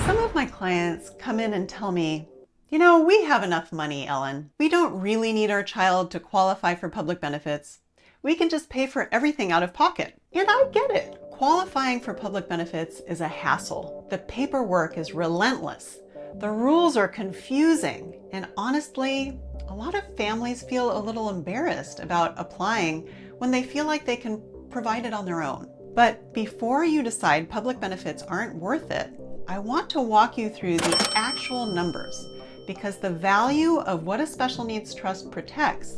Some of my clients come in and tell me, we have enough money, Ellen. We don't really need our child to qualify for public benefits. We can just pay for everything out of pocket. And I get it. Qualifying for public benefits is a hassle. The paperwork is relentless. The rules are confusing. And honestly, a lot of families feel a little embarrassed about applying when they feel like they can provide it on their own. But before you decide public benefits aren't worth it, I want to walk you through the actual numbers, because the value of what a special needs trust protects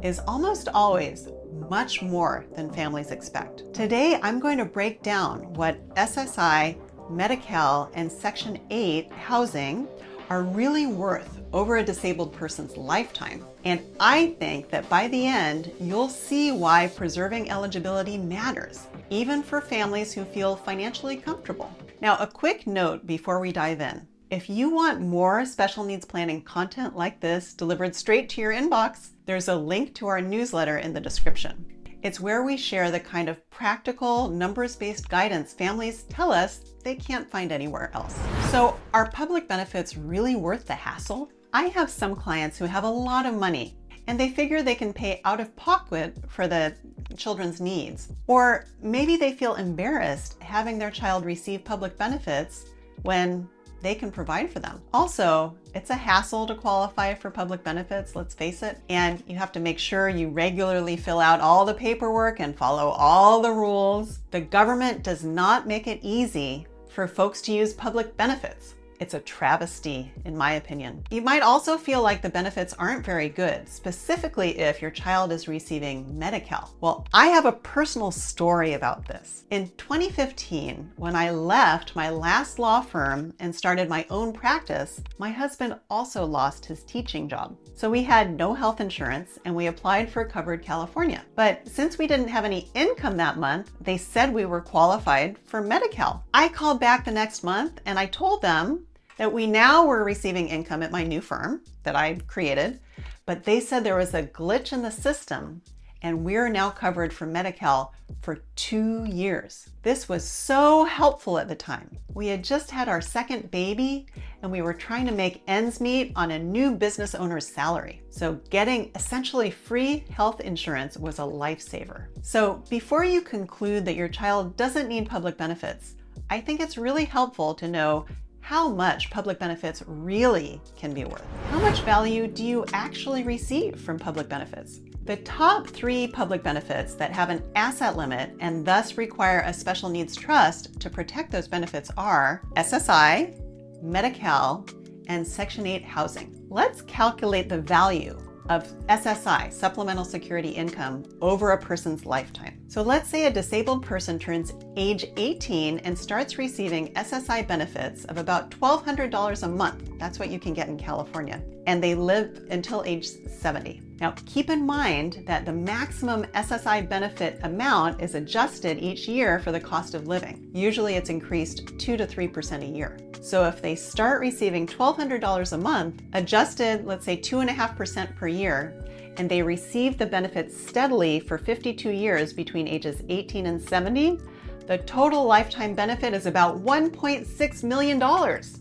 is almost always much more than families expect. Today, I'm going to break down what SSI, Medi-Cal, and Section 8 housing are really worth over a disabled person's lifetime. And I think that by the end, you'll see why preserving eligibility matters, even for families who feel financially comfortable. Now, a quick note before we dive in. If you want more special needs planning content like this delivered straight to your inbox, there's a link to our newsletter in the description. It's where we share the kind of practical, numbers-based guidance families tell us they can't find anywhere else. So, are public benefits really worth the hassle? I have some clients who have a lot of money and they figure they can pay out of pocket for the children's needs. Or maybe they feel embarrassed having their child receive public benefits when they can provide for them. Also, it's a hassle to qualify for public benefits, let's face it, and you have to make sure you regularly fill out all the paperwork and follow all the rules. The government does not make it easy for folks to use public benefits. It's a travesty, in my opinion. You might also feel like the benefits aren't very good, specifically if your child is receiving Medi-Cal. Well, I have a personal story about this. In 2015, when I left my last law firm and started my own practice, my husband also lost his teaching job. So we had no health insurance and we applied for Covered California. But since we didn't have any income that month, they said we were qualified for Medi-Cal. I called back the next month and I told them that we now were receiving income at my new firm that I created, but they said there was a glitch in the system and we're now covered for Medi-Cal for 2 years. This was so helpful at the time. We had just had our second baby and we were trying to make ends meet on a new business owner's salary. So getting essentially free health insurance was a lifesaver. So before you conclude that your child doesn't need public benefits, I think it's really helpful to know how much public benefits really can be worth. How much value do you actually receive from public benefits? The top 3 public benefits that have an asset limit and thus require a special needs trust to protect those benefits are SSI, Medi-Cal, and Section 8 housing. Let's calculate the value of SSI, supplemental security income, over a person's lifetime. So let's say a disabled person turns age 18 and starts receiving SSI benefits of about $1,200 a month. That's what you can get in California. And they live until age 70. Now, keep in mind that the maximum SSI benefit amount is adjusted each year for the cost of living. Usually it's increased 2 to 3% a year. So if they start receiving $1,200 a month, adjusted, let's say 2.5% per year, and they receive the benefits steadily for 52 years between ages 18 and 70, the total lifetime benefit is about $1.6 million.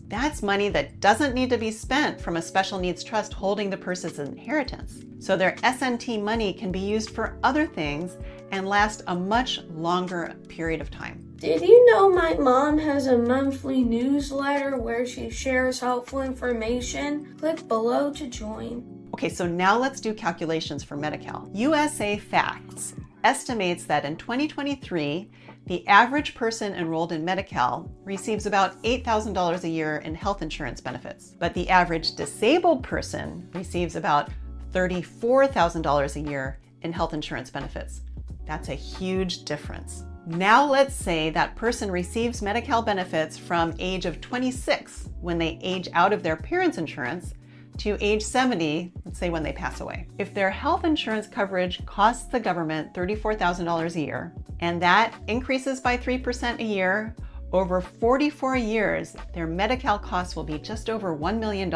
That's money that doesn't need to be spent from a special needs trust holding the person's inheritance. So their SNT money can be used for other things and last a much longer period of time. Did you know my mom has a monthly newsletter where she shares helpful information? Click below to join. Okay, so now let's do calculations for Medi-Cal. USA Facts estimates that in 2023, the average person enrolled in Medi-Cal receives about $8,000 a year in health insurance benefits, but the average disabled person receives about $34,000 a year in health insurance benefits. That's a huge difference. Now let's say that person receives Medi-Cal benefits from age of 26 when they age out of their parents' insurance to age 70, let's say when they pass away. If their health insurance coverage costs the government $34,000 a year, and that increases by 3% a year, over 44 years, their Medi-Cal costs will be just over $1 million.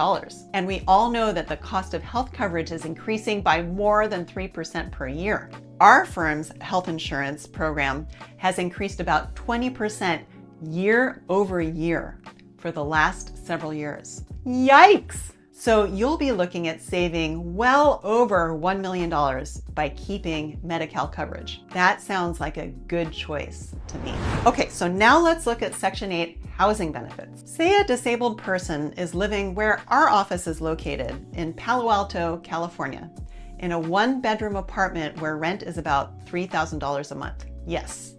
And we all know that the cost of health coverage is increasing by more than 3% per year. Our firm's health insurance program has increased about 20% year over year for the last several years. Yikes! So you'll be looking at saving well over $1 million by keeping Medi-Cal coverage. That sounds like a good choice to me. Okay, so now let's look at Section 8 housing benefits. Say a disabled person is living where our office is located in Palo Alto, California, in a one-bedroom apartment where rent is about $3,000 a month. Yes,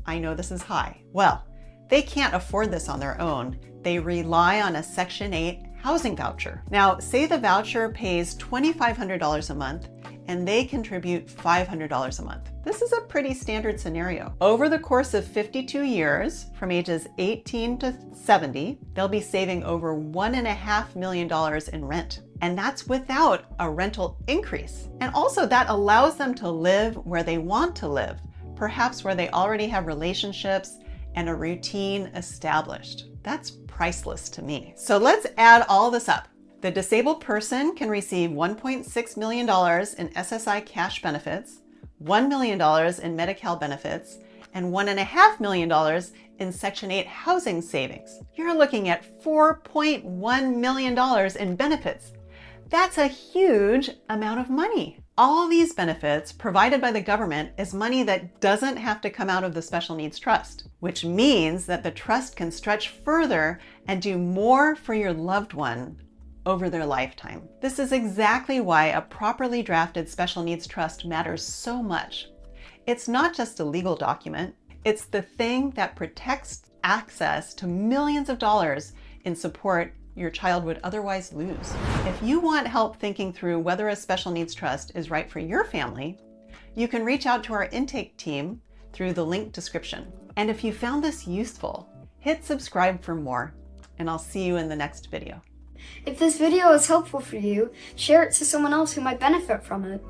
I know this is high. Well, they can't afford this on their own. They rely on a Section 8 housing voucher. Now, say the voucher pays $2,500 a month and they contribute $500 a month. This is a pretty standard scenario. Over the course of 52 years, from ages 18 to 70, they'll be saving over $1.5 million in rent. And that's without a rental increase. And also that allows them to live where they want to live, perhaps where they already have relationships and a routine established. That's priceless to me. So let's add all this up. The disabled person can receive $1.6 million in SSI cash benefits, $1 million in Medi-Cal benefits, and $1.5 million in Section 8 housing savings. You're looking at $4.1 million in benefits. That's a huge amount of money. All these benefits provided by the government is money that doesn't have to come out of the Special Needs Trust, which means that the trust can stretch further and do more for your loved one over their lifetime. This is exactly why a properly drafted Special Needs Trust matters so much. It's not just a legal document, it's the thing that protects access to millions of dollars in support your child would otherwise lose. If you want help thinking through whether a special needs trust is right for your family, you can reach out to our intake team through the link description. And if you found this useful, hit subscribe for more, and I'll see you in the next video. If this video is helpful for you, share it to someone else who might benefit from it.